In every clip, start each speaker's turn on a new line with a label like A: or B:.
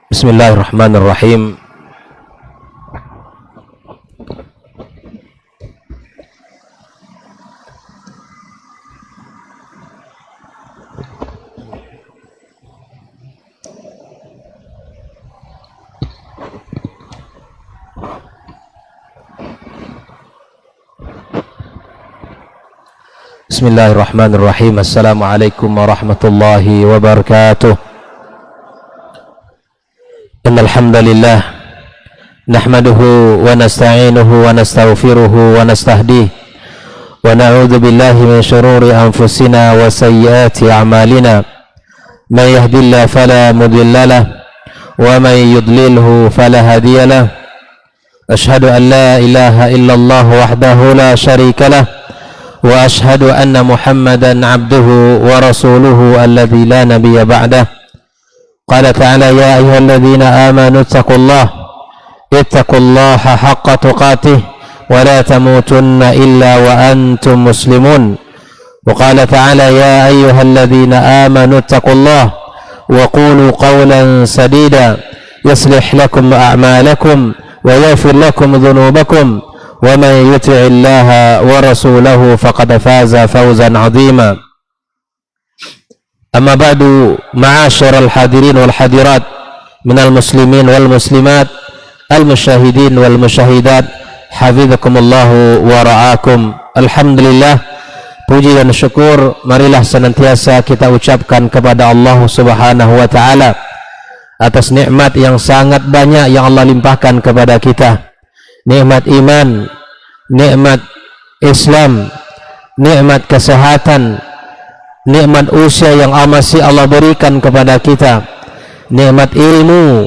A: Bismillahirrahmanirrahim. Bismillahirrahmanirrahim. Assalamualaikum warahmatullahi wabarakatuh. Innal hamdalillah nahmaduhu wa nasta'inuhu wa nastaghfiruhu wa nastahdihi wa na'udzu billahi min shururi anfusina wa sayyiati a'malina. Man yahdihillahu fala mudilla lahu wa man yudlilhu fala hadiya lahu. Ashhadu an la ilaha illallah wahdahu la syarika lahu wa ashhadu anna Muhammadan abduhu wa rasuluhu alladzi la nabiyya ba'dah. Qala ta'ala ya ayyuhalladzina amanu ittaqullaha haqqa tuqatih wa la tamutunna illa wa antum muslimun. Wa qala ta'ala ya ayyuhalladzina amanu ittaqullaha wa qulu qawlan sadida yuslih lakum a'malakum wa yaghfir lakum dhunubakum wa man yuti'illaha wa rasulahu faqad faza fawzan 'azima. Amma ba'du, ma'asyiral hadirin wal hadirat minal muslimin wal muslimat, al musyahidin wal musyahidat, hafizakumullahu wa ra'akum. Alhamdulillah, puji dan syukur marilah senantiasa kita ucapkan kepada Allah Subhanahu wa taala atas nikmat yang sangat banyak yang Allah limpahkan kepada kita. Nikmat iman, nikmat Islam, nikmat kesehatan, nikmat usia yang masih Allah berikan kepada kita, nikmat ilmu,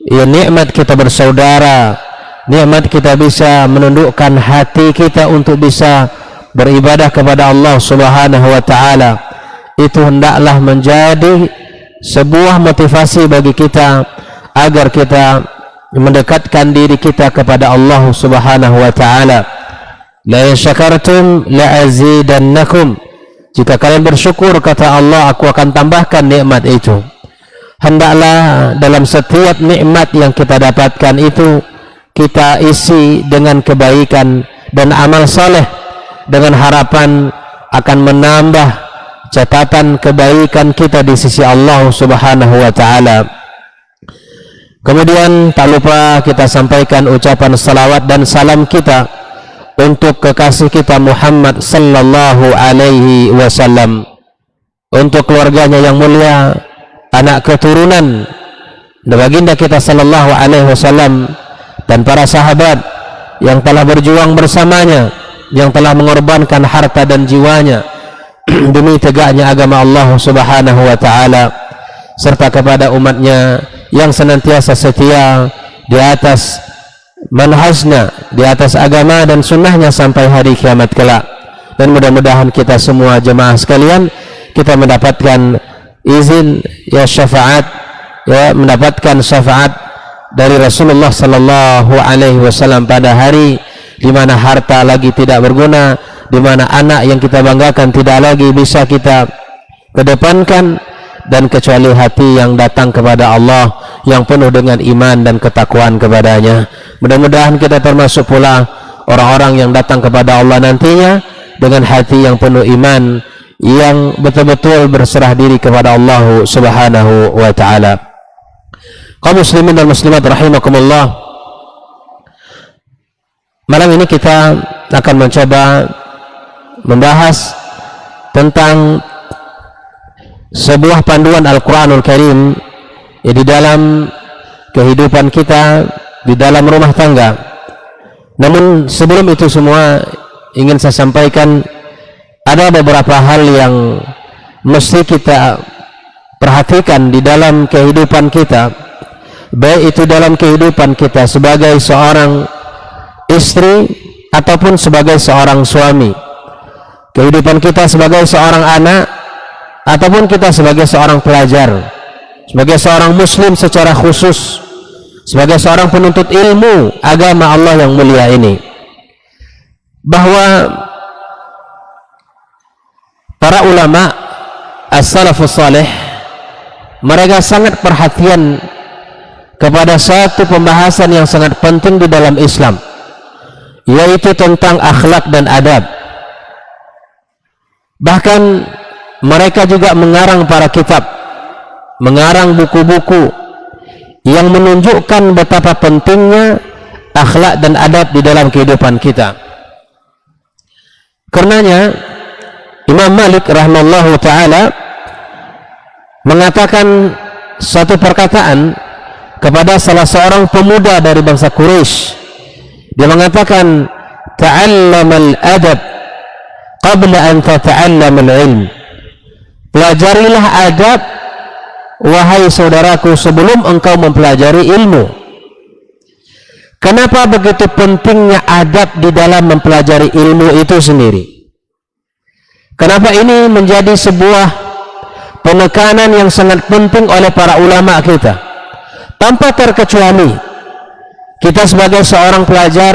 A: ya nikmat kita bersaudara, nikmat kita bisa menundukkan hati kita untuk bisa beribadah kepada Allah Subhanahu wa taala. Itu hendaklah menjadi sebuah motivasi bagi kita agar kita mendekatkan diri kita kepada Allah Subhanahu wa taala. La in syakartum la azidannakum. Jika kalian bersyukur, kata Allah, aku akan tambahkan nikmat itu. Hendaklah dalam setiap nikmat yang kita dapatkan itu kita isi dengan kebaikan dan amal saleh, dengan harapan akan menambah catatan kebaikan kita di sisi Allah Subhanahu wa taala. Kemudian tak lupa kita sampaikan ucapan salawat dan salam kita untuk kekasih kita Muhammad sallallahu alaihi wasallam, untuk keluarganya yang mulia, anak keturunan baginda kita sallallahu alaihi wasallam, dan para sahabat yang telah berjuang bersamanya, yang telah mengorbankan harta dan jiwanya demi tegaknya agama Allah Subhanahu wa taala, serta kepada umatnya yang senantiasa setia di atas manhajnya, di atas agama dan sunnahnya sampai hari kiamat kelak. Dan mudah-mudahan kita semua jemaah sekalian kita mendapatkan izin ya syafaat, ya mendapatkan syafaat dari Rasulullah sallallahu alaihi wasallam pada hari di mana harta lagi tidak berguna, di mana anak yang kita banggakan tidak lagi bisa kita kedepankan, dan kecuali hati yang datang kepada Allah yang penuh dengan iman dan ketakwaan kepadanya. Mudah-mudahan kita termasuk pula orang-orang yang datang kepada Allah nantinya dengan hati yang penuh iman, yang betul-betul berserah diri kepada Allah Subhanahu wa taala. Kaum muslimin dan muslimat rahimakumullah, malam ini kita akan mencoba membahas tentang sebuah panduan Al-Quranul Karim ya, di dalam kehidupan kita, di dalam rumah tangga. Namun sebelum itu semua ingin saya sampaikan ada beberapa hal yang mesti kita perhatikan di dalam kehidupan kita, baik itu dalam kehidupan kita sebagai seorang istri ataupun sebagai seorang suami, kehidupan kita sebagai seorang anak ataupun kita sebagai seorang pelajar, sebagai seorang muslim secara khusus, sebagai seorang penuntut ilmu agama Allah yang mulia ini, bahwa para ulama as-salafus salih, mereka sangat perhatian kepada satu pembahasan yang sangat penting di dalam Islam, yaitu tentang akhlak dan adab. Bahkan mereka juga mengarang para kitab, mengarang buku-buku yang menunjukkan betapa pentingnya akhlak dan adab di dalam kehidupan kita. Karenanya Imam Malik rahimahullahu ta'ala mengatakan satu perkataan kepada salah seorang pemuda dari bangsa Quraisy. Dia mengatakan, ta'allamal adab qabla an tata'allamal ilm. Pelajarilah adab, wahai saudaraku, sebelum engkau mempelajari ilmu. Kenapa begitu pentingnya adab di dalam mempelajari ilmu itu sendiri? Kenapa ini menjadi sebuah penekanan yang sangat penting oleh para ulama kita? Tanpa terkecuali kita sebagai seorang pelajar,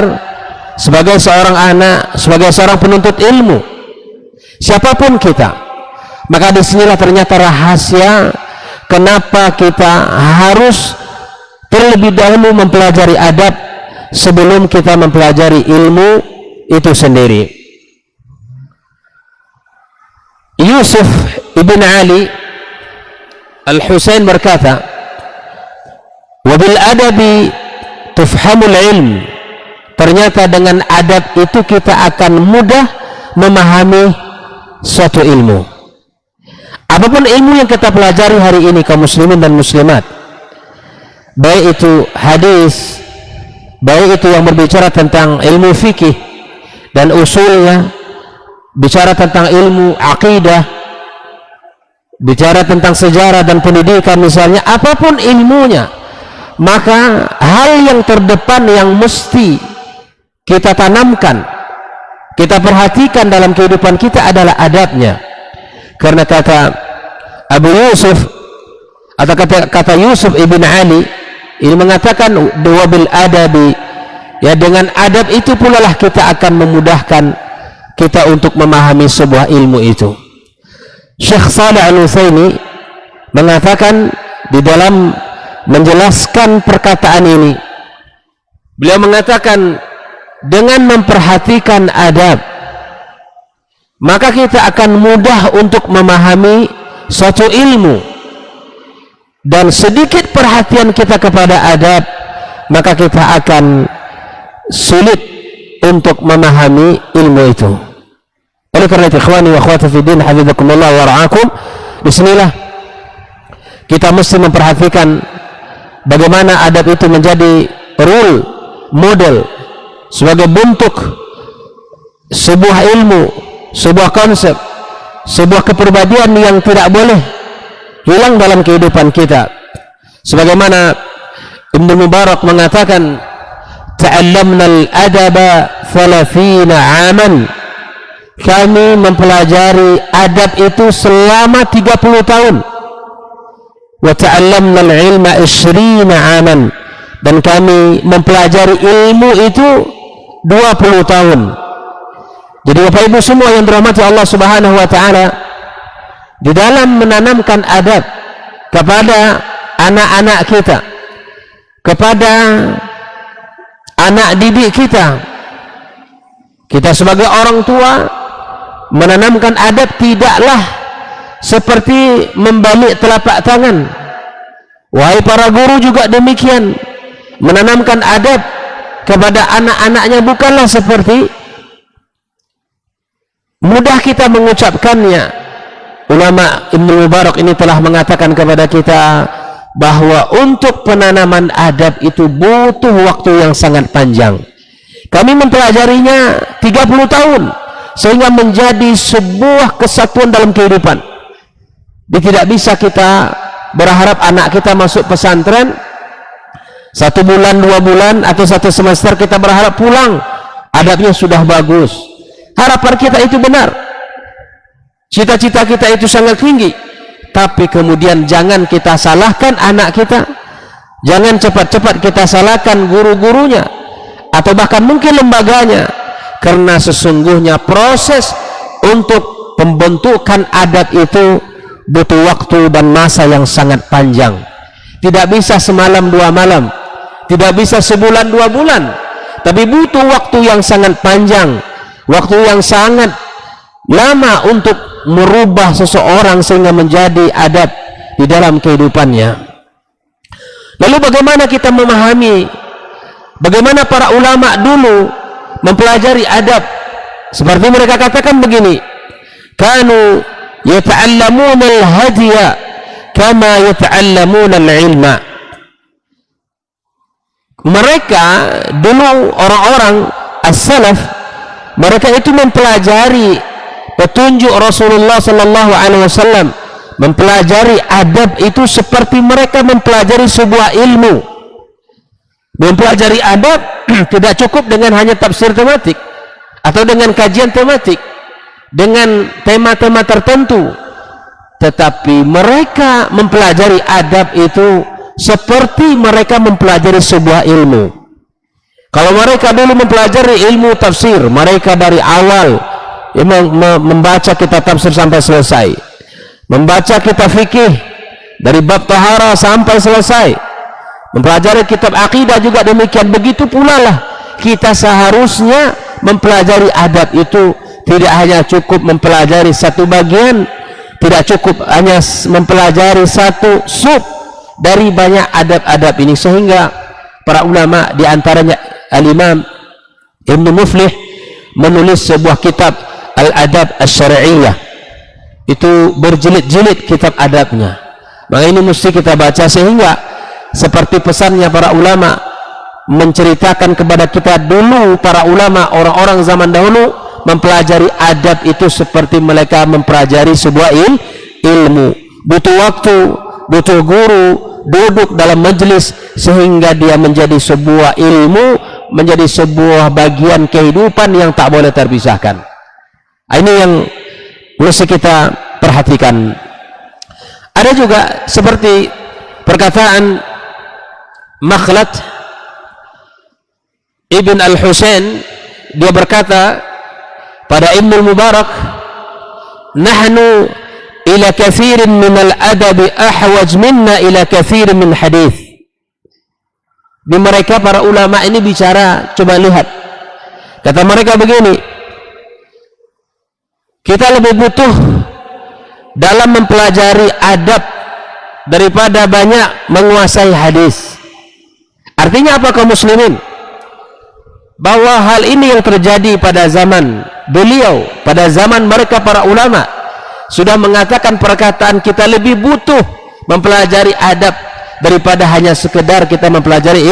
A: sebagai seorang anak, sebagai seorang penuntut ilmu, siapapun kita, maka disinilah ternyata rahasia kenapa kita harus terlebih dahulu mempelajari adab sebelum kita mempelajari ilmu itu sendiri. Yusuf ibn Ali Al-Husain berkata, wabil adabi tufhamul ilm. Ternyata dengan adab itu kita akan mudah memahami suatu ilmu. Apapun ilmu yang kita pelajari hari ini kaum muslimin dan muslimat, baik itu hadis, baik itu yang berbicara tentang ilmu fikih dan usulnya, bicara tentang ilmu akidah, bicara tentang sejarah dan pendidikan misalnya, apapun ilmunya, maka hal yang terdepan yang mesti kita tanamkan, kita perhatikan dalam kehidupan kita adalah adabnya. Karena kata Abu Yusuf atau kata Yusuf ibn Ali ini mengatakan, wabil adabi, ya dengan adab itu pula lah kita akan memudahkan kita untuk memahami sebuah ilmu itu. Syekh Shalih Al-Utsaimin mengatakan di dalam menjelaskan perkataan ini, beliau mengatakan, dengan memperhatikan adab maka kita akan mudah untuk memahami suatu ilmu, dan sedikit perhatian kita kepada adab maka kita akan sulit untuk memahami ilmu itu. Oleh karena itu, ikhwani wa akhwati fi din, hafizakumullah wa ra'akum, disinilah kita mesti memperhatikan bagaimana adab itu menjadi rule model sebagai bentuk sebuah ilmu, sebuah konsep, sebuah kepribadian yang tidak boleh hilang dalam kehidupan kita. Sebagaimana Ibnu Mubarak mengatakan, ta'allamna al-adaba 30 aman. Kami mempelajari adab itu selama 30 tahun. Wa ta'allamna al-ilma 20 aman. Dan kami mempelajari ilmu itu 20 tahun. Jadi Bapak Ibu semua yang dirahmati Allah Subhanahu wa taala, di dalam menanamkan adab kepada anak-anak kita, kepada anak didik kita, kita sebagai orang tua menanamkan adab tidaklah seperti membalik telapak tangan. Wahai para guru juga demikian, menanamkan adab kepada anak-anaknya bukanlah seperti mudah kita mengucapkannya. Ulama Ibnu Mubarak ini telah mengatakan kepada kita bahwa untuk penanaman adab itu butuh waktu yang sangat panjang. Kami mempelajarinya 30 tahun sehingga menjadi sebuah kesatuan dalam kehidupan. Tidak bisa kita berharap anak kita masuk pesantren 1 bulan, 2 bulan atau 1 semester kita berharap pulang adabnya sudah bagus. Harapan kita itu benar, cita-cita kita itu sangat tinggi, tapi kemudian jangan kita salahkan anak kita, jangan cepat-cepat kita salahkan guru-gurunya atau bahkan mungkin lembaganya, karena sesungguhnya proses untuk pembentukan adab itu butuh waktu dan masa yang sangat panjang. Tidak bisa semalam dua malam, tidak bisa sebulan dua bulan, tapi butuh waktu yang sangat panjang, waktu yang sangat lama untuk merubah seseorang sehingga menjadi adab di dalam kehidupannya. Lalu bagaimana kita memahami bagaimana para ulama dulu mempelajari adab? Seperti mereka katakan begini, kanu yata'allamuna al-hadiya kama yata'allamuna al-ilma. Mereka dulu orang-orang as-salaf, mereka itu mempelajari petunjuk Rasulullah sallallahu alaihi wasallam, mempelajari adab itu seperti mereka mempelajari sebuah ilmu. Mempelajari adab tidak cukup dengan hanya tafsir tematik atau dengan kajian tematik dengan tema-tema tertentu, tetapi mereka mempelajari adab itu seperti mereka mempelajari sebuah ilmu. Kalau mereka dulu mempelajari ilmu tafsir, mereka dari awal membaca kitab tafsir sampai selesai, membaca kitab fikih dari bab tahara sampai selesai, mempelajari kitab akidah juga demikian. Begitu pula lah kita seharusnya mempelajari adab itu. Tidak hanya cukup mempelajari satu bagian, tidak cukup hanya mempelajari satu sub dari banyak adab-adab ini, sehingga para ulama diantaranya Al-Imam Ibn Muflih menulis sebuah kitab Al-Adab Asy-Syar'iyyah. Itu berjilid-jilid kitab adabnya. Maka ini mesti kita baca, sehingga seperti pesannya para ulama menceritakan kepada kita dulu, para ulama orang-orang zaman dahulu mempelajari adab itu seperti mereka mempelajari sebuah ilmu. Butuh waktu, butuh guru, duduk dalam majelis sehingga dia menjadi sebuah ilmu, menjadi sebuah bagian kehidupan yang tak boleh terpisahkan. Ini yang mesti kita perhatikan. Ada juga seperti perkataan Makhlad Ibn Al-Husain, dia berkata pada Ibnul Mubarak, nahnu ila kathirin min al-adabi ahwaj minna ila kathirin min hadith. Di mereka para ulama ini bicara, coba lihat, kata mereka begini, kita lebih butuh dalam mempelajari adab daripada banyak menguasai hadis. Artinya apa kaum muslimin? Bahwa hal ini yang terjadi pada zaman beliau, pada zaman mereka para ulama, sudah mengatakan perkataan kita lebih butuh mempelajari adab daripada hanya sekedar kita mempelajari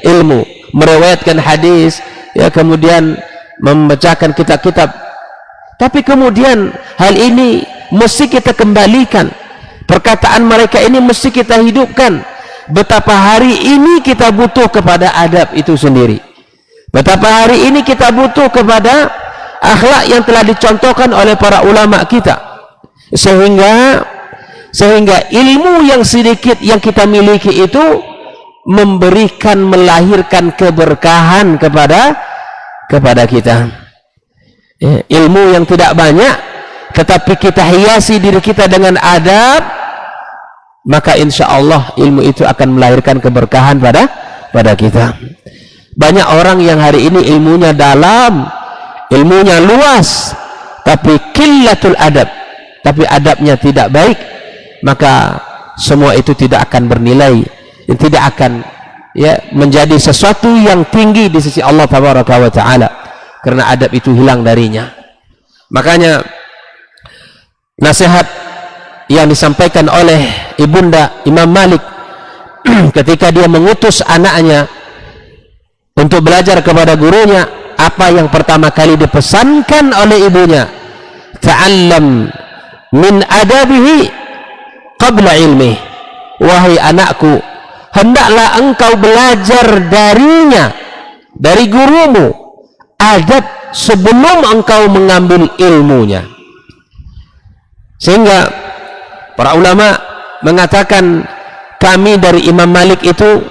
A: ilmu, meriwayatkan hadis, ya, kemudian membacakan kitab-kitab. Tapi kemudian hal ini mesti kita kembalikan, perkataan mereka ini mesti kita hidupkan. Betapa hari ini kita butuh kepada adab itu sendiri, betapa hari ini kita butuh kepada akhlak yang telah dicontohkan oleh para ulama kita, sehingga ilmu yang sedikit yang kita miliki itu memberikan, melahirkan keberkahan kepada kita. Ilmu yang tidak banyak tetapi kita hiasi diri kita dengan adab, maka insya Allah ilmu itu akan melahirkan keberkahan pada kita. Banyak orang yang hari ini ilmunya dalam, ilmunya luas, tapi qillatul adab, tapi adabnya tidak baik, maka semua itu tidak akan bernilai, tidak akan menjadi sesuatu yang tinggi di sisi Allah Tabaraka wa Ta'ala, karena adab itu hilang darinya. Makanya nasihat yang disampaikan oleh ibunda Imam Malik ketika dia mengutus anaknya untuk belajar kepada gurunya, apa yang pertama kali dipesankan oleh ibunya? Ta'allam min adabihi qabla ilmi. Wahai anakku, hendaklah engkau belajar darinya, dari gurumu, adab sebelum engkau mengambil ilmunya. Sehingga para ulama mengatakan, kami dari Imam Malik itu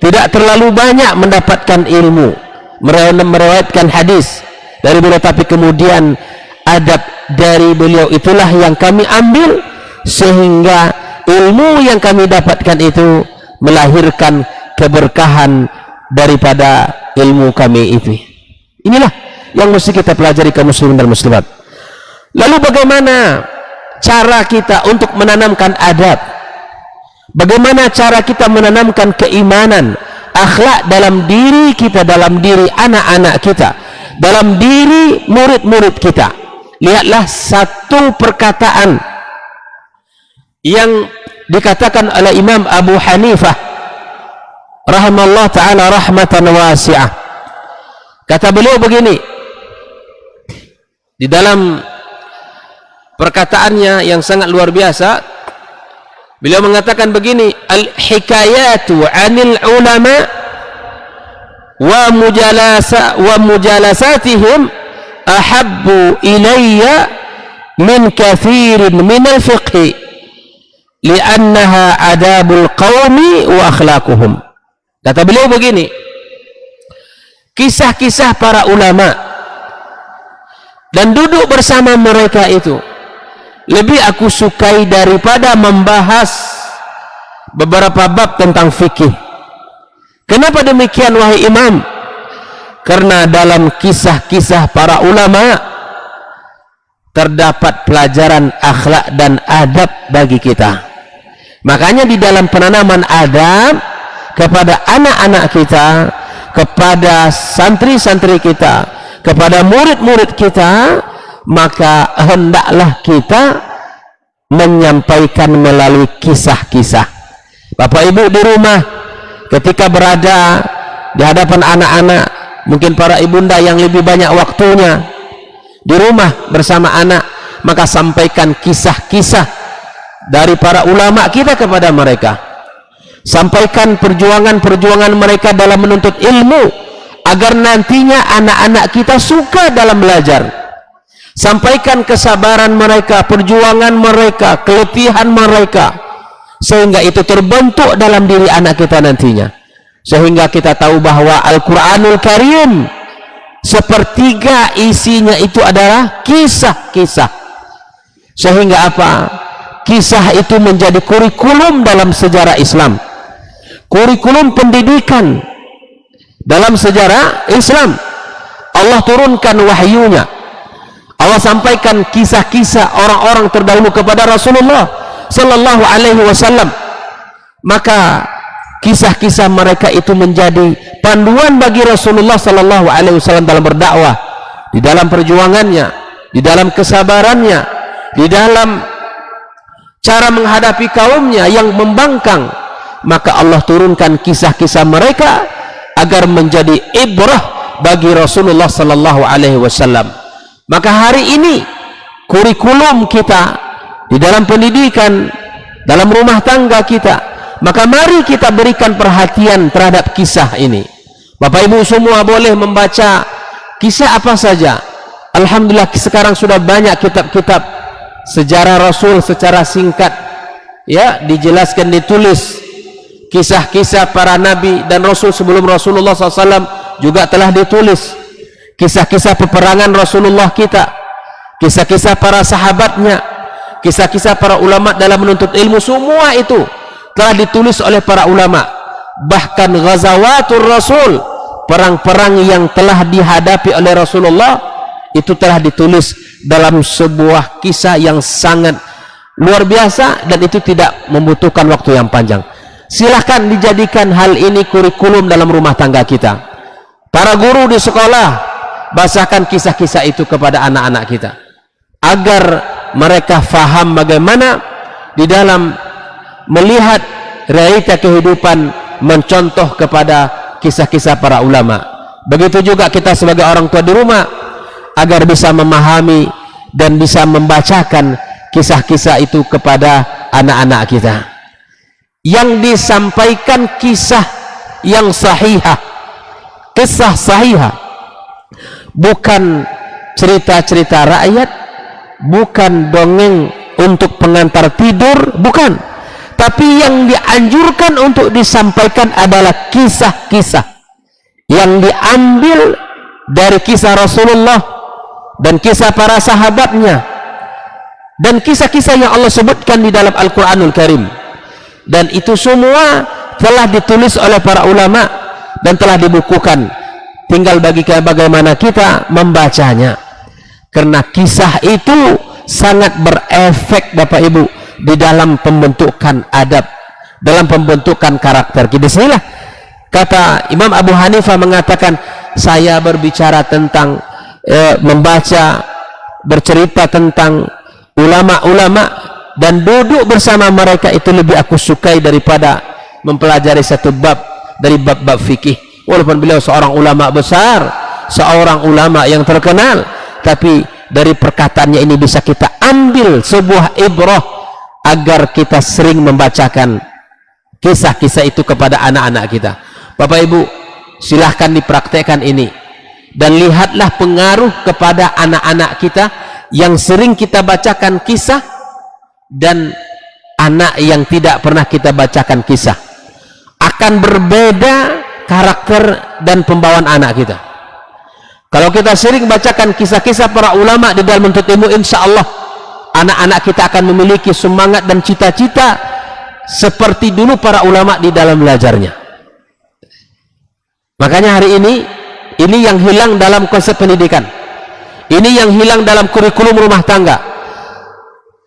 A: tidak terlalu banyak mendapatkan ilmu, meriwayatkan hadis dari beliau, tapi kemudian adab dari beliau itulah yang kami ambil sehingga ilmu yang kami dapatkan itu melahirkan keberkahan daripada ilmu kami itu. Inilah yang mesti kita pelajari kaum muslimin dan muslimat. Lalu bagaimana cara kita untuk menanamkan adab? Bagaimana cara kita menanamkan keimanan, akhlak dalam diri kita, dalam diri anak-anak kita, dalam diri murid-murid kita? Lihatlah satu perkataan yang dikatakan oleh Imam Abu Hanifah rahimahullah ta'ala rahmatan wasi'ah. Kata beliau begini di dalam perkataannya yang sangat luar biasa. Beliau mengatakan begini, al-hikayatu 'anil ulama wa mujalasatihim ahabbu ilayya min kathirin min al-fiqh li'annaha adabul qawmi wa akhlaquhum. Kata beliau begini, kisah-kisah para ulama dan duduk bersama mereka itu lebih aku sukai daripada membahas beberapa bab tentang fikih. Kenapa demikian wahai imam? Karena dalam kisah-kisah para ulama terdapat pelajaran akhlak dan adab bagi kita. Makanya di dalam penanaman adab kepada anak-anak kita, kepada santri-santri kita, kepada murid-murid kita, maka hendaklah kita menyampaikan melalui kisah-kisah. Bapak ibu di rumah ketika berada di hadapan anak-anak, mungkin para ibunda yang lebih banyak waktunya di rumah bersama anak, maka sampaikan kisah-kisah dari para ulama kita kepada mereka. Sampaikan perjuangan-perjuangan mereka dalam menuntut ilmu agar nantinya anak-anak kita suka dalam belajar. Sampaikan kesabaran mereka, perjuangan mereka, keletihan mereka, sehingga itu terbentuk dalam diri anak kita nantinya. Sehingga kita tahu bahwa Al-Quranul Karim sepertiga isinya itu adalah kisah-kisah. Sehingga apa? Kisah itu menjadi kurikulum dalam sejarah Islam, kurikulum pendidikan dalam sejarah Islam. Allah turunkan wahyunya, Allah sampaikan kisah-kisah orang-orang terdahulu kepada Rasulullah sallallahu alaihi wasallam. Maka kisah-kisah mereka itu menjadi panduan bagi Rasulullah sallallahu alaihi wasallam dalam berdakwah, di dalam perjuangannya, di dalam kesabarannya, di dalam cara menghadapi kaumnya yang membangkang. Maka Allah turunkan kisah-kisah mereka agar menjadi ibrah bagi Rasulullah sallallahu alaihi wasallam. Maka hari ini kurikulum kita di dalam pendidikan, dalam rumah tangga kita, maka mari kita berikan perhatian terhadap kisah ini. Bapak ibu semua boleh membaca kisah apa saja. Alhamdulillah sekarang sudah banyak kitab-kitab sejarah Rasul secara singkat, ya, dijelaskan, ditulis. Kisah-kisah para nabi dan rasul sebelum Rasulullah SAW juga telah ditulis. Kisah-kisah peperangan Rasulullah kita, kisah-kisah para sahabatnya, kisah-kisah para ulama dalam menuntut ilmu, semua itu telah ditulis oleh para ulama. Bahkan ghazawatul Rasul, perang-perang yang telah dihadapi oleh Rasulullah, itu telah ditulis dalam sebuah kisah yang sangat luar biasa, dan itu tidak membutuhkan waktu yang panjang. Silahkan dijadikan hal ini kurikulum dalam rumah tangga kita. Para guru di sekolah, bahasakan kisah-kisah itu kepada anak-anak kita agar mereka faham bagaimana di dalam melihat realita kehidupan, mencontoh kepada kisah-kisah para ulama. Begitu juga kita sebagai orang tua di rumah, agar bisa memahami dan bisa membacakan kisah-kisah itu kepada anak-anak kita. Yang disampaikan kisah yang sahihah, kisah sahihah, bukan cerita-cerita rakyat, bukan dongeng untuk pengantar tidur, bukan. Tapi yang dianjurkan untuk disampaikan adalah kisah-kisah yang diambil dari kisah Rasulullah dan kisah para sahabatnya, dan kisah-kisah yang Allah sebutkan di dalam Al-Quranul Karim, dan itu semua telah ditulis oleh para ulama dan telah dibukukan. Tinggal bagaimana kita membacanya, karena kisah itu sangat berefek Bapak Ibu di dalam pembentukan adab, dalam pembentukan karakter kita. Disinilah kata Imam Abu Hanifah mengatakan, saya berbicara tentang membaca, bercerita tentang ulama-ulama dan duduk bersama mereka itu lebih aku sukai daripada mempelajari satu bab dari bab-bab fikih. Walaupun beliau seorang ulama besar, seorang ulama yang terkenal, tapi dari perkataannya ini bisa kita ambil sebuah ibrah agar kita sering membacakan kisah-kisah itu kepada anak-anak kita. Bapak Ibu, silahkan dipraktekkan ini dan lihatlah pengaruh kepada anak-anak kita yang sering kita bacakan kisah dan anak yang tidak pernah kita bacakan kisah. Akan berbeda karakter dan pembawaan anak kita. Kalau kita sering bacakan kisah-kisah para ulama di dalam menuntut ilmu, insya Allah anak-anak kita akan memiliki semangat dan cita-cita seperti dulu para ulama di dalam belajarnya. Makanya hari ini yang hilang dalam konsep pendidikan, ini yang hilang dalam kurikulum rumah tangga.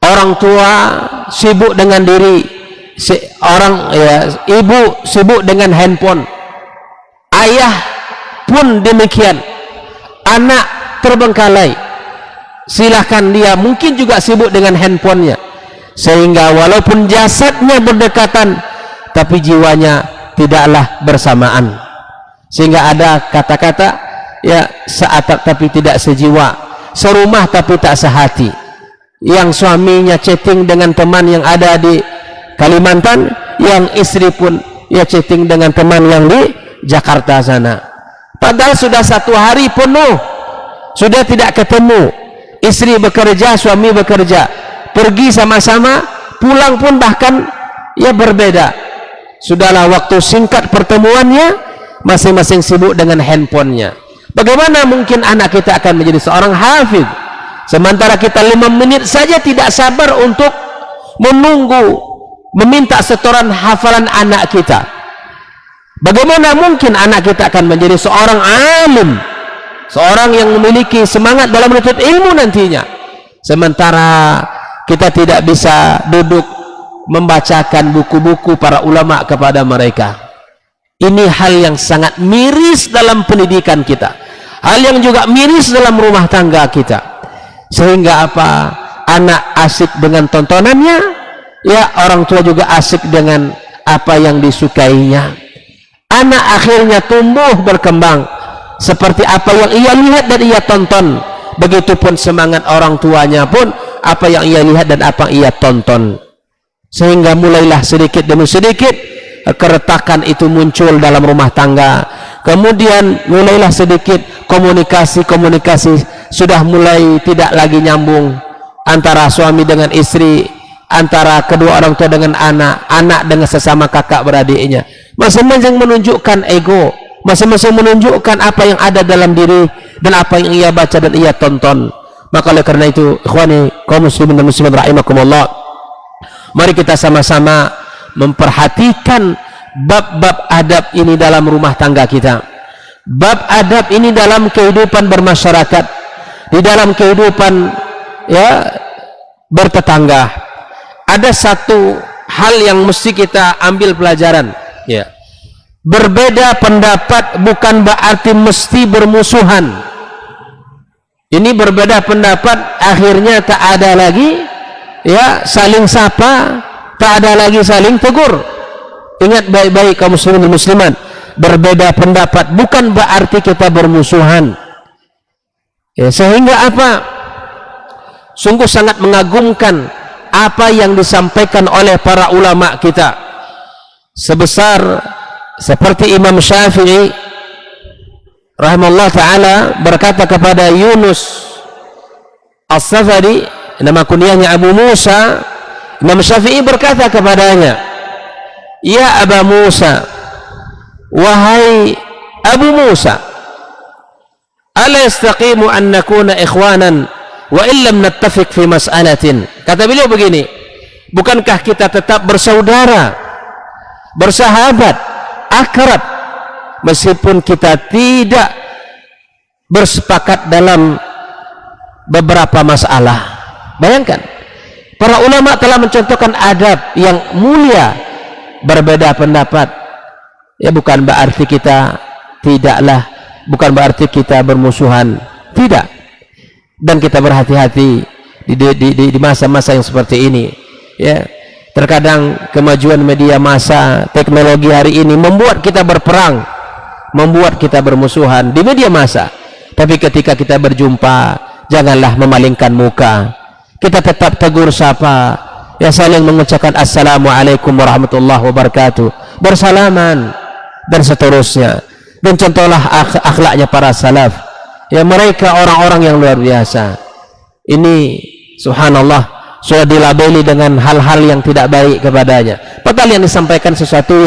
A: Orang tua sibuk dengan diri, ibu sibuk dengan handphone, ayah pun demikian, anak terbengkalai, silahkan dia mungkin juga sibuk dengan handphonenya, sehingga walaupun jasadnya berdekatan tapi jiwanya tidaklah bersamaan, sehingga ada kata-kata ya seatap tapi tidak sejiwa, serumah tapi tak sehati. Yang suaminya chatting dengan teman yang ada di Kalimantan, yang istri pun ya chatting dengan teman yang di Jakarta sana, padahal sudah satu hari penuh sudah tidak ketemu. Istri bekerja, suami bekerja, pergi sama-sama, pulang pun bahkan ya berbeda. Sudahlah waktu singkat pertemuannya, masing-masing sibuk dengan handphonenya. Bagaimana mungkin anak kita akan menjadi seorang hafid sementara kita 5 menit saja tidak sabar untuk menunggu meminta setoran hafalan anak kita? Bagaimana mungkin anak kita akan menjadi seorang alim, seorang yang memiliki semangat dalam menuntut ilmu nantinya, sementara kita tidak bisa duduk membacakan buku-buku para ulama kepada mereka? Ini hal yang sangat miris dalam pendidikan kita, hal yang juga miris dalam rumah tangga kita, sehingga apa? Anak asik dengan tontonannya, ya orang tua juga asik dengan apa yang disukainya. Anak akhirnya tumbuh berkembang seperti apa yang ia lihat dan ia tonton. Begitupun semangat orang tuanya pun apa yang ia lihat dan apa yang ia tonton, sehingga mulailah sedikit demi sedikit keretakan itu muncul dalam rumah tangga. Kemudian mulailah sedikit komunikasi sudah mulai tidak lagi nyambung antara suami dengan istri, antara kedua orang tua dengan anak, anak dengan sesama kakak beradiknya. Masing-masing menunjukkan ego, masing-masing menunjukkan apa yang ada dalam diri dan apa yang ia baca dan ia tonton. Maka oleh karena itu, ikhwani kaum muslimin dan muslimat rahimakumullah, mari kita sama-sama memperhatikan bab-bab adab ini dalam rumah tangga kita, bab adab ini dalam kehidupan bermasyarakat, di dalam kehidupan ya bertetangga. Ada satu hal yang mesti kita ambil pelajaran, ya. Berbeda pendapat bukan berarti mesti bermusuhan. Ini berbeda pendapat akhirnya tak ada lagi ya saling sapa, tak ada lagi saling tegur. Ingat baik-baik kaum muslimin dan muslimat, berbeda pendapat bukan berarti kita bermusuhan. Ya, sehingga apa? Sungguh sangat mengagumkan apa yang disampaikan oleh para ulama kita, sebesar seperti Imam Syafi'i rahimahullah ta'ala berkata kepada Yunus As-Safari, nama kunyahnya Abu Musa. Imam Syafi'i berkata kepadanya, ya Aba Musa, wahai Abu Musa, ala yastaqimu an nakuna ikhwanan wa illam nattafiq fi mas'alatin. Kata beliau begini, bukankah kita tetap bersaudara, bersahabat, akrab, meskipun kita tidak bersepakat dalam beberapa masalah. Bayangkan, para ulama telah mencontohkan adab yang mulia, berbeda pendapat. Ya, bukan berarti kita bukan berarti kita bermusuhan, tidak. Dan kita berhati-hati di masa-masa yang seperti ini. Ya, terkadang kemajuan media massa, teknologi hari ini membuat kita berperang, membuat kita bermusuhan di media massa. Tapi ketika kita berjumpa, janganlah memalingkan muka. Kita tetap tegur sapa, ya, saling mengucapkan assalamualaikum warahmatullahi wabarakatuh, bersalaman, dan seterusnya. Dan contohlah akhlaknya para salaf. Ya, mereka orang-orang yang luar biasa. Ini subhanallah sudah dilabeli dengan hal-hal yang tidak baik kepadanya, padahal yang disampaikan sesuatu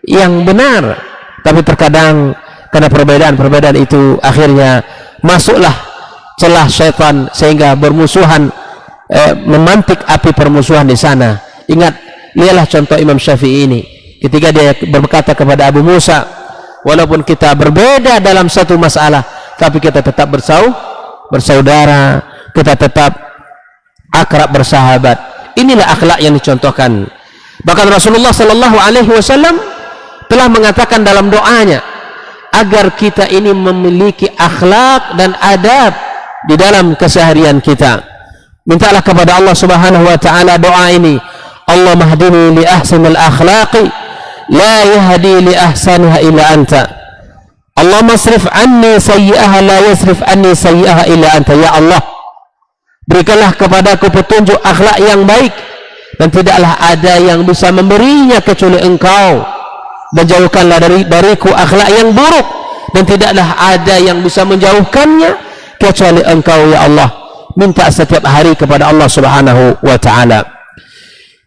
A: yang benar. Tapi terkadang karena perbedaan itu akhirnya masuklah celah syaitan sehingga bermusuhan, memantik api permusuhan di sana. Ingat, lihatlah contoh Imam Syafi'i ini ketika dia berkata kepada Abu Musa, walaupun kita berbeda dalam satu masalah, tapi kita tetap bersaudara, kita tetap akrab, bersahabat. Inilah akhlak yang dicontohkan. Bahkan Rasulullah sallallahu alaihi wasallam telah mengatakan dalam doanya agar kita ini memiliki akhlak dan adab di dalam keseharian kita. Mintalah kepada Allah Subhanahu wa taala doa ini, Allahumma hdini li ahsanil akhlaqi la yahdi li ahsaniha illa anta. Allahumma asrif anni sayyi'aha la yasrif anni sayyi'aha illa anta. Ya Allah, berikanlah kepadaku petunjuk akhlak yang baik, dan tidaklah ada yang bisa memberinya kecuali Engkau, dan jauhkanlah dariku akhlak yang buruk, dan tidaklah ada yang bisa menjauhkannya kecuali Engkau ya Allah. Minta setiap hari kepada Allah Subhanahu wa taala.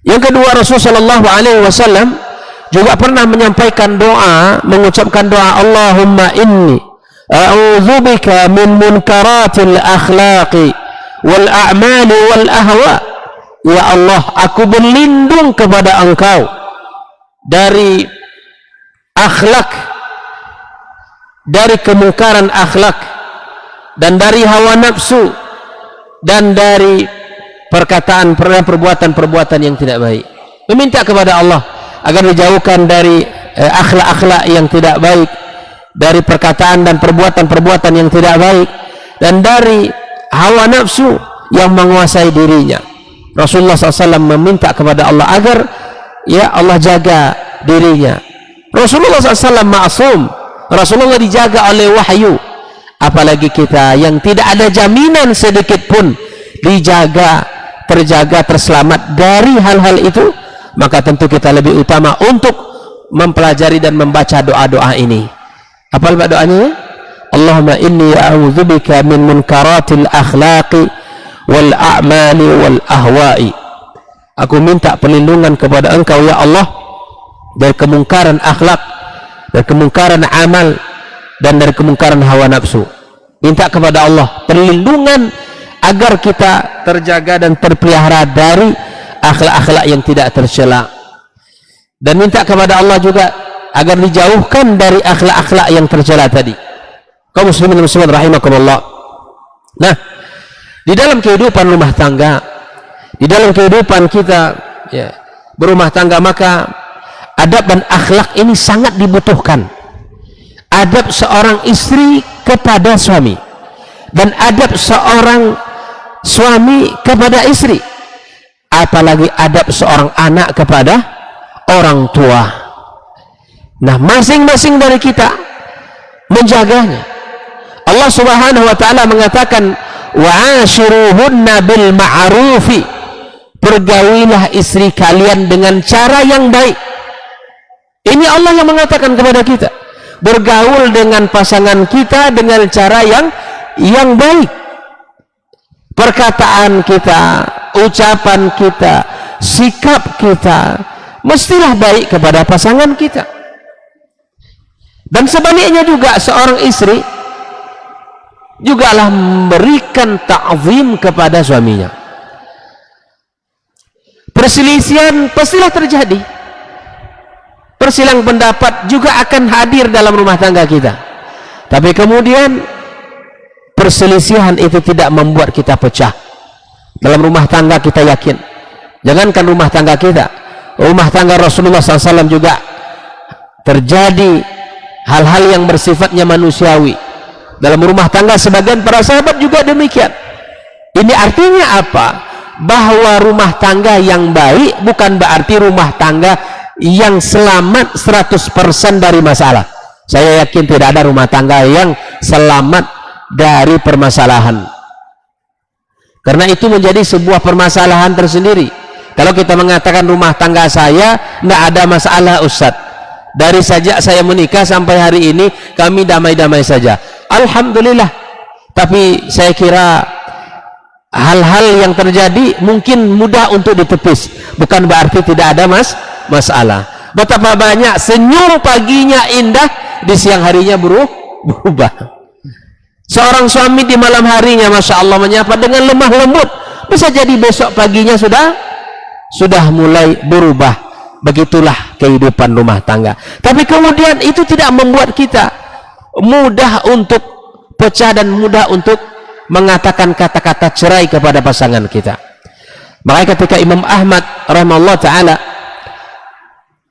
A: Yang kedua, Rasulullah sallallahu alaihi wasallam juga pernah menyampaikan doa, mengucapkan doa, Allahumma inni a'udzubika min munkaratil akhlaqi wal a'mali wal ahwa. Ya Allah, aku berlindung kepada Engkau dari akhlak, dari kemungkaran akhlak, dan dari hawa nafsu, dan dari perbuatan-perbuatan yang tidak baik. Meminta kepada Allah agar dijauhkan dari akhlak-akhlak yang tidak baik, dari perkataan dan perbuatan-perbuatan yang tidak baik, dan dari hawa nafsu yang menguasai dirinya. Rasulullah SAW meminta kepada Allah agar ya Allah jaga dirinya. Rasulullah SAW ma'asum, Rasulullah dijaga oleh wahyu. Apalagi kita yang tidak ada jaminan sedikit pun terjaga, terselamat dari hal-hal itu, maka tentu kita lebih utama untuk mempelajari dan membaca doa-doa ini. Apa doanya? Allahumma inni a'udzubika min munkaratil akhlaqi wal a'mali wal ahwa'i. Aku minta perlindungan kepada Engkau ya Allah dari kemungkaran akhlak, dari kemungkaran amal, dan dari kemungkaran hawa nafsu. Minta kepada Allah perlindungan agar kita terjaga dan terpelihara dari akhlak-akhlak yang tidak tercela, dan minta kepada Allah juga agar dijauhkan dari akhlak-akhlak yang tercela tadi. Kaum muslimin dan muslimat rahimakumullah. Nah, di dalam kehidupan rumah tangga, di dalam kehidupan kita ya, berumah tangga, maka adab dan akhlak ini sangat dibutuhkan. Adab seorang istri kepada suami, dan adab seorang suami kepada istri, apalagi adab seorang anak kepada orang tua. Nah, masing-masing dari kita menjaganya. Allah Subhanahu wa taala mengatakan, wa'ashiruhunna bil ma'rufi, pergaulilah istri kalian dengan cara yang baik. Ini Allah yang mengatakan kepada kita, bergaul dengan pasangan kita dengan cara yang baik. Perkataan kita, ucapan kita, sikap kita mestilah baik kepada pasangan kita. Dan sebaliknya juga, seorang istri jugalah memberikan ta'zim kepada suaminya. Perselisihan pastilah terjadi, persilang pendapat juga akan hadir dalam rumah tangga kita, tapi kemudian perselisihan itu tidak membuat kita pecah. Dalam rumah tangga kita yakin, jangankan rumah tangga kita, rumah tangga Rasulullah SAW juga terjadi hal-hal yang bersifatnya manusiawi. Dalam rumah tangga sebagian para sahabat juga demikian. Ini artinya apa? Bahwa rumah tangga yang baik bukan berarti rumah tangga yang selamat 100% dari masalah. Saya yakin tidak ada rumah tangga yang selamat dari permasalahan, karena itu menjadi sebuah permasalahan tersendiri. Kalau kita mengatakan rumah tangga saya tidak ada masalah Ustadz, dari sejak saya menikah sampai hari ini kami damai-damai saja, alhamdulillah. Tapi saya kira hal-hal yang terjadi mungkin mudah untuk ditepis, bukan berarti tidak ada masalah. Betapa banyak senyum paginya indah, di siang harinya berubah. Seorang suami di malam harinya Masya Allah menyapa dengan lemah lembut, bisa jadi besok paginya sudah mulai berubah. Begitulah kehidupan rumah tangga. Tapi kemudian itu tidak membuat kita mudah untuk pecah dan mudah untuk mengatakan kata-kata cerai kepada pasangan kita. Makanya ketika Imam Ahmad rahimahullah ta'ala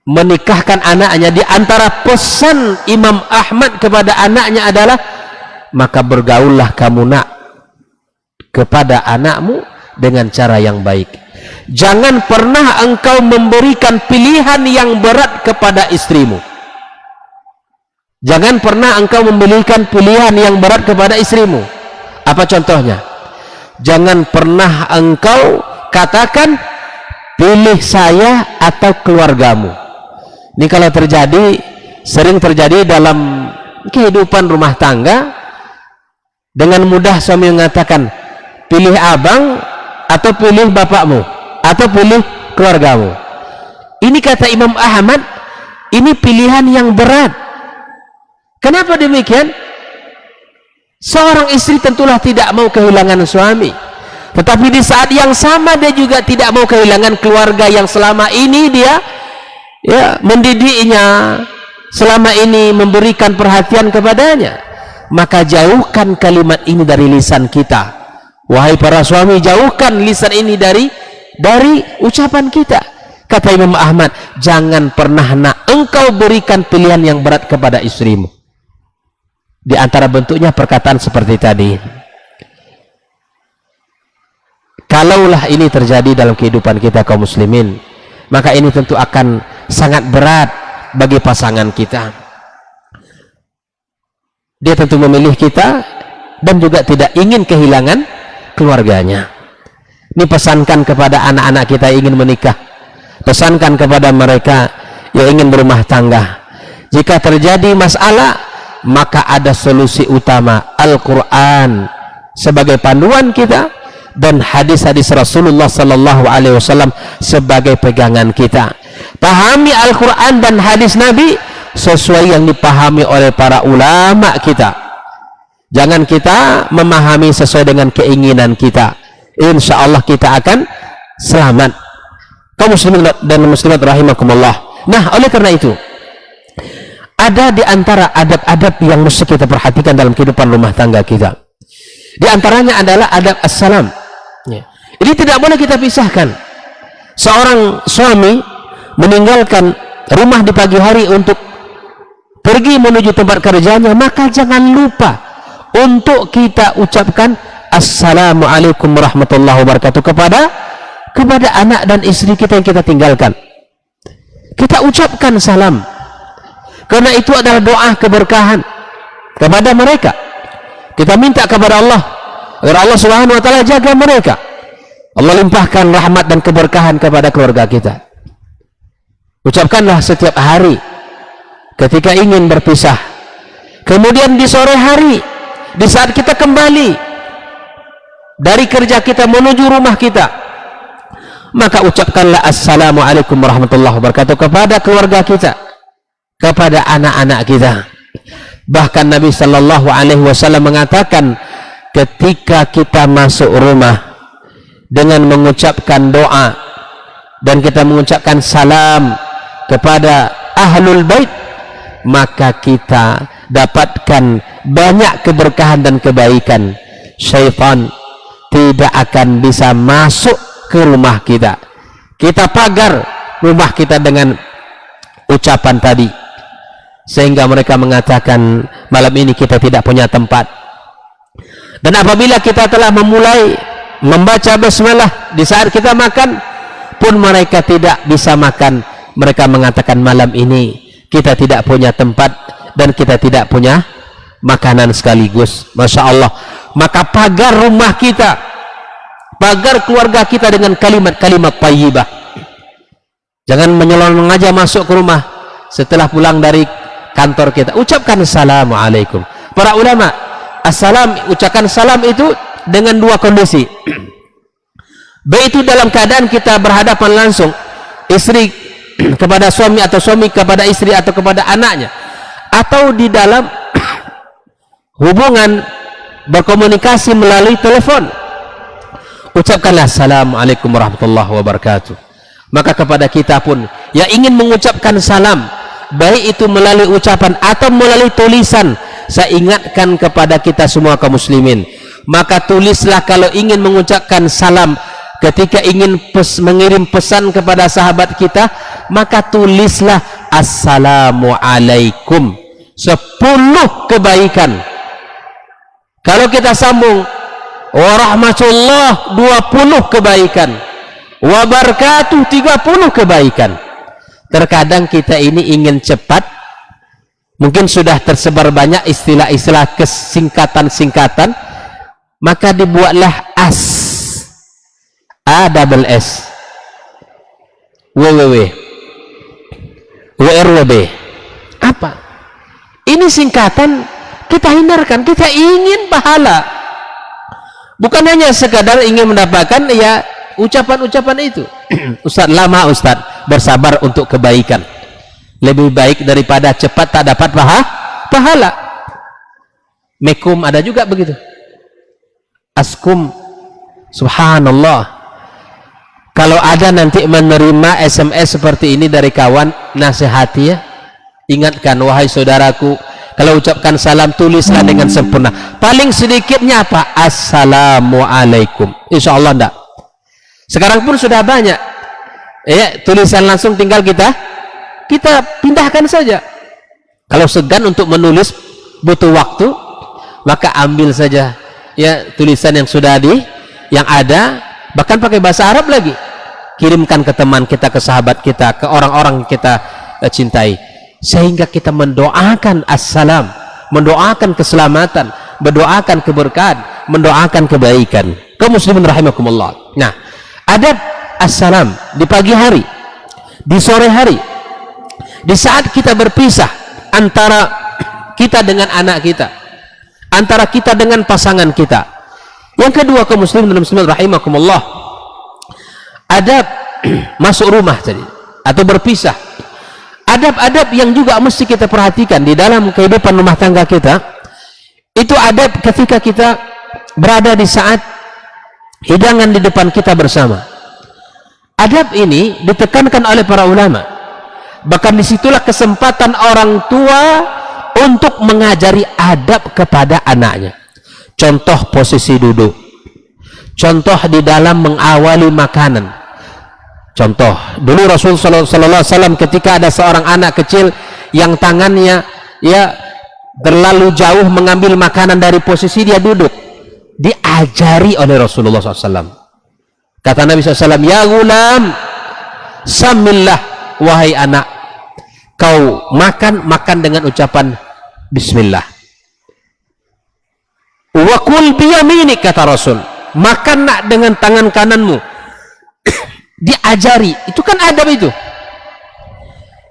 A: menikahkan anaknya, di antara pesan Imam Ahmad kepada anaknya adalah, maka bergaullah kamu nak kepada anakmu dengan cara yang baik. Jangan pernah engkau memberikan pilihan yang berat kepada istrimu. Jangan pernah engkau memberikan pilihan yang berat kepada istrimu. Apa contohnya? Jangan pernah engkau katakan pilih saya atau keluargamu. Ini kalau terjadi, sering terjadi dalam kehidupan rumah tangga. Dengan mudah suami mengatakan pilih abang atau pilih bapakmu atau pilih keluargamu. Ini kata Imam Ahmad, ini pilihan yang berat. Kenapa demikian? Seorang istri tentulah tidak mau kehilangan suami, tetapi di saat yang sama dia juga tidak mau kehilangan keluarga yang selama ini dia mendidiknya, selama ini memberikan perhatian kepadanya. Maka jauhkan kalimat ini dari lisan kita, wahai para suami, jauhkan lisan ini dari ucapan kita. Kata Imam Ahmad, jangan pernah nak engkau berikan pilihan yang berat kepada istrimu. Di antara bentuknya perkataan seperti tadi. Kalaulah ini terjadi dalam kehidupan kita kaum muslimin, maka ini tentu akan sangat berat bagi pasangan kita. Dia tentu memilih kita dan juga tidak ingin kehilangan keluarganya. Ini pesankan kepada anak-anak kita yang ingin menikah, pesankan kepada mereka yang ingin berumah tangga. Jika terjadi masalah, maka ada solusi utama, Al-Quran sebagai panduan kita dan hadis-hadis Rasulullah Sallallahu Alaihi Wasallam sebagai pegangan kita. Pahami Al-Quran dan hadis Nabi sesuai yang dipahami oleh para ulama kita. Jangan kita memahami sesuai dengan keinginan kita. Insya Allah kita akan selamat. Kaum muslimin dan muslimat rahimakumullah. Nah, oleh karena itu, ada di antara adab-adab yang mesti kita perhatikan dalam kehidupan rumah tangga kita. Di antaranya adalah adab assalam. Ini tidak boleh kita pisahkan. Seorang suami meninggalkan rumah di pagi hari untuk pergi menuju tempat kerjanya, maka jangan lupa untuk kita ucapkan Assalamualaikum warahmatullahi wabarakatuh kepada anak dan istri kita yang kita tinggalkan. Kita ucapkan salam, karena itu adalah doa keberkahan kepada mereka. Kita minta kepada Allah agar Allah Subhanahu wa taala jaga mereka. Allah limpahkan rahmat dan keberkahan kepada keluarga kita. Ucapkanlah setiap hari ketika ingin berpisah, kemudian di sore hari, di saat kita kembali dari kerja kita menuju rumah kita, maka ucapkanlah Assalamualaikum warahmatullahi wabarakatuh kepada keluarga kita, kepada anak-anak kita. Bahkan Nabi Sallallahu Alaihi Wasallam mengatakan, ketika kita masuk rumah dengan mengucapkan doa dan kita mengucapkan salam kepada ahlul bait, maka kita dapatkan banyak keberkahan dan kebaikan. Syaitan tidak akan bisa masuk ke rumah kita. Kita pagar rumah kita dengan ucapan tadi, sehingga mereka mengatakan malam ini kita tidak punya tempat. Dan apabila kita telah memulai membaca basmalah di saat kita makan pun mereka tidak bisa makan. Mereka mengatakan malam ini kita tidak punya tempat dan kita tidak punya makanan sekaligus. Masya Allah. Maka pagar rumah kita, pagar keluarga kita dengan kalimat-kalimat thayyibah. Jangan menyelonong aja masuk ke rumah setelah pulang dari kantor kita ucapkan assalamualaikum. Para ulama, ucapkan salam itu dengan dua kondisi. Baik itu dalam keadaan kita berhadapan langsung, istri kepada suami atau suami kepada istri atau kepada anaknya, atau di dalam hubungan berkomunikasi melalui telepon, ucapkanlah assalamualaikum warahmatullahi wabarakatuh. Maka kepada kita pun yang ingin mengucapkan salam, baik itu melalui ucapan atau melalui tulisan, saya ingatkan kepada kita semua kaum muslimin, maka tulislah kalau ingin mengucapkan salam. Ketika ingin mengirim pesan kepada sahabat kita, maka tulislah assalamualaikum, 10 kebaikan. Kalau kita sambung warahmatullah, 20 kebaikan, wabarakatuh, 30 kebaikan. Terkadang kita ini ingin cepat, mungkin sudah tersebar banyak istilah-istilah kesingkatan-singkatan, maka dibuatlah ASS WWW WRWB. Apa? Ini singkatan kita hindarkan. Kita ingin pahala, bukan hanya sekadar ingin mendapatkan ya ucapan-ucapan itu. Ustaz, lama Ustaz bersabar untuk kebaikan, lebih baik daripada cepat tak dapat pahala. Mekum ada juga begitu. Askum, subhanallah. Kalau ada nanti menerima SMS seperti ini dari kawan, nasihati ya, ingatkan wahai saudaraku, kalau ucapkan salam tulislah dengan sempurna. Paling sedikitnya apa? Assalamualaikum. Insya Allah enggak. Sekarang pun sudah banyak ya, tulisan langsung tinggal kita pindahkan saja. Kalau segan untuk menulis butuh waktu, maka ambil saja ya tulisan yang sudah yang ada, bahkan pakai bahasa Arab lagi, kirimkan ke teman kita, ke sahabat kita, ke orang-orang kita cintai, sehingga kita mendoakan assalam, mendoakan keselamatan, mendoakan keberkahan, mendoakan kebaikan. Kaum muslimin rahimakumullah. Nah, adab assalam di pagi hari, di sore hari, di saat kita berpisah antara kita dengan anak kita, antara kita dengan pasangan kita. Yang kedua, kaum muslimin dan muslimat rahimakumullah, adab masuk rumah tadi atau berpisah. Adab-adab yang juga mesti kita perhatikan di dalam kehidupan rumah tangga kita. Itu adab ketika kita berada di saat hidangan di depan kita bersama. Adab ini ditekankan oleh para ulama. Bahkan disitulah kesempatan orang tua untuk mengajari adab kepada anaknya. Contoh posisi duduk, contoh di dalam mengawali makanan. Contoh dulu Rasul sallallahu alaihi wasallam ketika ada seorang anak kecil yang tangannya ya terlalu jauh mengambil makanan dari posisi dia duduk, diajari oleh Rasulullah SAW. Kata Nabi SAW, ya gulam, samillah, wahai anak, kau makan dengan ucapan bismillah. Wa kul biyaminik, kata Rasul, makan nak dengan tangan kananmu. Diajari, itu kan adab itu.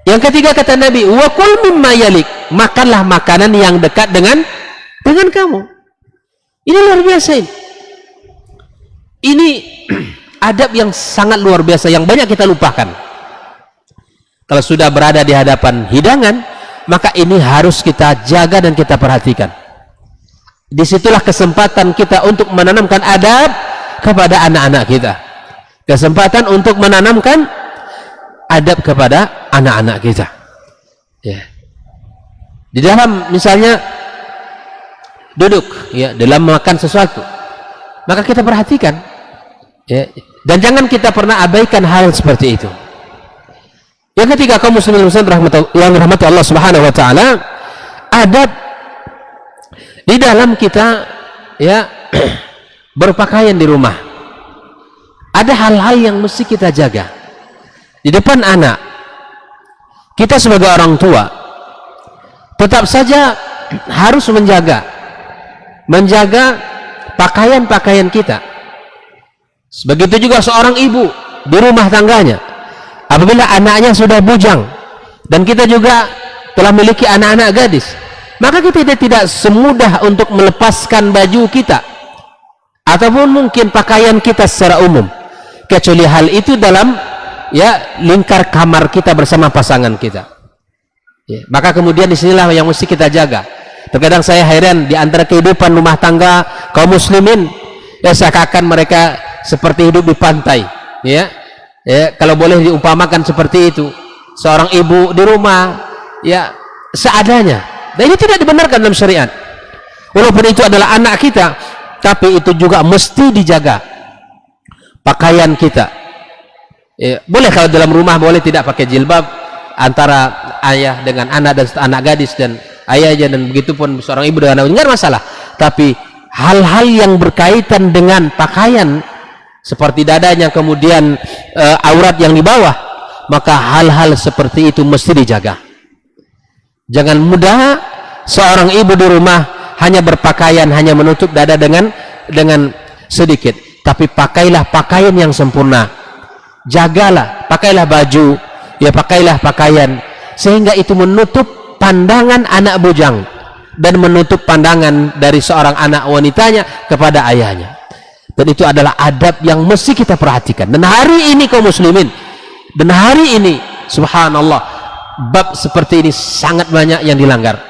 A: Yang ketiga kata Nabi, wa kul mimma yalik, makanlah makanan yang dekat dengan kamu. Ini luar biasa ini. Ini adab yang sangat luar biasa yang banyak kita lupakan. Kalau sudah berada di hadapan hidangan, maka ini harus kita jaga dan kita perhatikan. Disitulah kesempatan kita untuk menanamkan adab kepada anak-anak kita. Kesempatan untuk menanamkan adab kepada anak-anak kita. Ya. Di dalam misalnya duduk, ya, dalam makan sesuatu, maka kita perhatikan, ya, dan jangan kita pernah abaikan hal seperti itu. Yang ketiga, kaum muslimin yang dirahmati Allah Subhanahu wa taala, adab di dalam kita, ya, berpakaian di rumah. Ada hal-hal yang mesti kita jaga di depan anak. Kita sebagai orang tua tetap saja harus menjaga pakaian-pakaian kita. Begitu juga seorang ibu di rumah tangganya, apabila anaknya sudah bujang dan kita juga telah memiliki anak-anak gadis, maka kita tidak semudah untuk melepaskan baju kita ataupun mungkin pakaian kita secara umum, kecuali hal itu dalam, ya, lingkar kamar kita bersama pasangan kita. Ya, maka kemudian disinilah yang mesti kita jaga. Terkadang saya heran di antara kehidupan rumah tangga kaum muslimin, ya, seakan mereka seperti hidup di pantai, ya. Ya, kalau boleh diumpamakan seperti itu, seorang ibu di rumah, ya, seadanya. Dan ini tidak dibenarkan dalam syariat. Walaupun itu adalah anak kita, tapi itu juga mesti dijaga pakaian kita. Ya, boleh kalau dalam rumah boleh tidak pakai jilbab antara ayah dengan anak dan anak gadis dan ayahnya, dan begitu pun seorang ibu dengan anaknya, enggak masalah. Tapi hal-hal yang berkaitan dengan pakaian seperti dadanya, kemudian aurat yang di bawah, maka hal-hal seperti itu mesti dijaga. Jangan mudah seorang ibu di rumah hanya berpakaian, hanya menutup dada dengan sedikit, tapi pakailah pakaian yang sempurna. Jagalah, pakailah baju, ya, pakailah pakaian sehingga itu menutup pandangan anak bujang dan menutup pandangan dari seorang anak wanitanya kepada ayahnya. Dan itu adalah adab yang mesti kita perhatikan. Dan hari ini kaum muslimin, dan hari ini subhanallah, bab seperti ini sangat banyak yang dilanggar.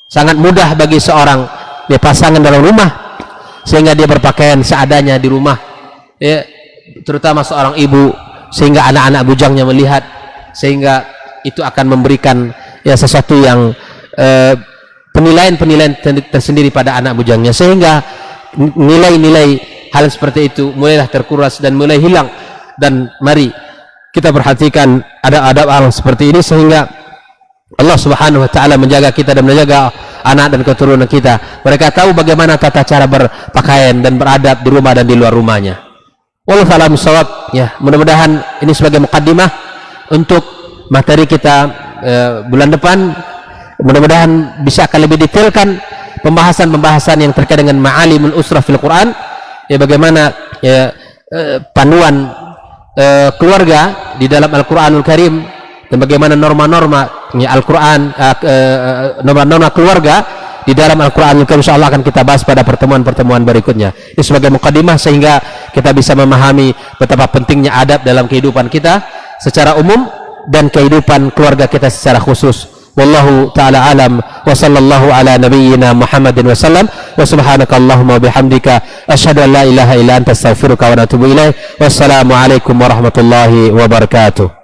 A: Sangat mudah bagi seorang, ya, pasangan dalam rumah sehingga dia berpakaian seadanya di rumah, ya, terutama seorang ibu, sehingga anak-anak bujangnya melihat, sehingga itu akan memberikan, ya, sesuatu yang penilaian-penilaian tersendiri pada anak bujangnya, sehingga nilai-nilai hal seperti itu mulailah terkuras dan mulai hilang. Dan mari kita perhatikan ada adab hal seperti ini sehingga Allah Subhanahu wa taala menjaga kita dan menjaga anak dan keturunan kita. Mereka tahu bagaimana tata cara berpakaian dan beradab di rumah dan di luar rumahnya. Wallahu a'lam bishawab. Ya, mudah-mudahan ini sebagai mukaddimah untuk materi kita bulan depan. Mudah-mudahan bisa akan lebih detailkan pembahasan-pembahasan yang terkait dengan ma'alimul usrah fil Quran, ya, bagaimana, ya, panduan keluarga di dalam Al-Quranul Karim, dan bagaimana norma-norma, ya, Al-Quran, norma-norma keluarga di dalam Al-Quranul Karim. InsyaAllah akan kita bahas pada pertemuan-pertemuan berikutnya. Ini sebagai mukadimah sehingga kita bisa memahami betapa pentingnya adab dalam kehidupan kita secara umum dan kehidupan keluarga kita secara khusus. Wallahu ta'ala alam wa sallallahu ala nabiyyina Muhammadin wa sallam wa subhanaka Allahumma bihamdika asyhadu an la ilaha illa anta astaghfiruka wa atubu ilaih. Wassalamu alaikum warahmatullahi wabarakatuh.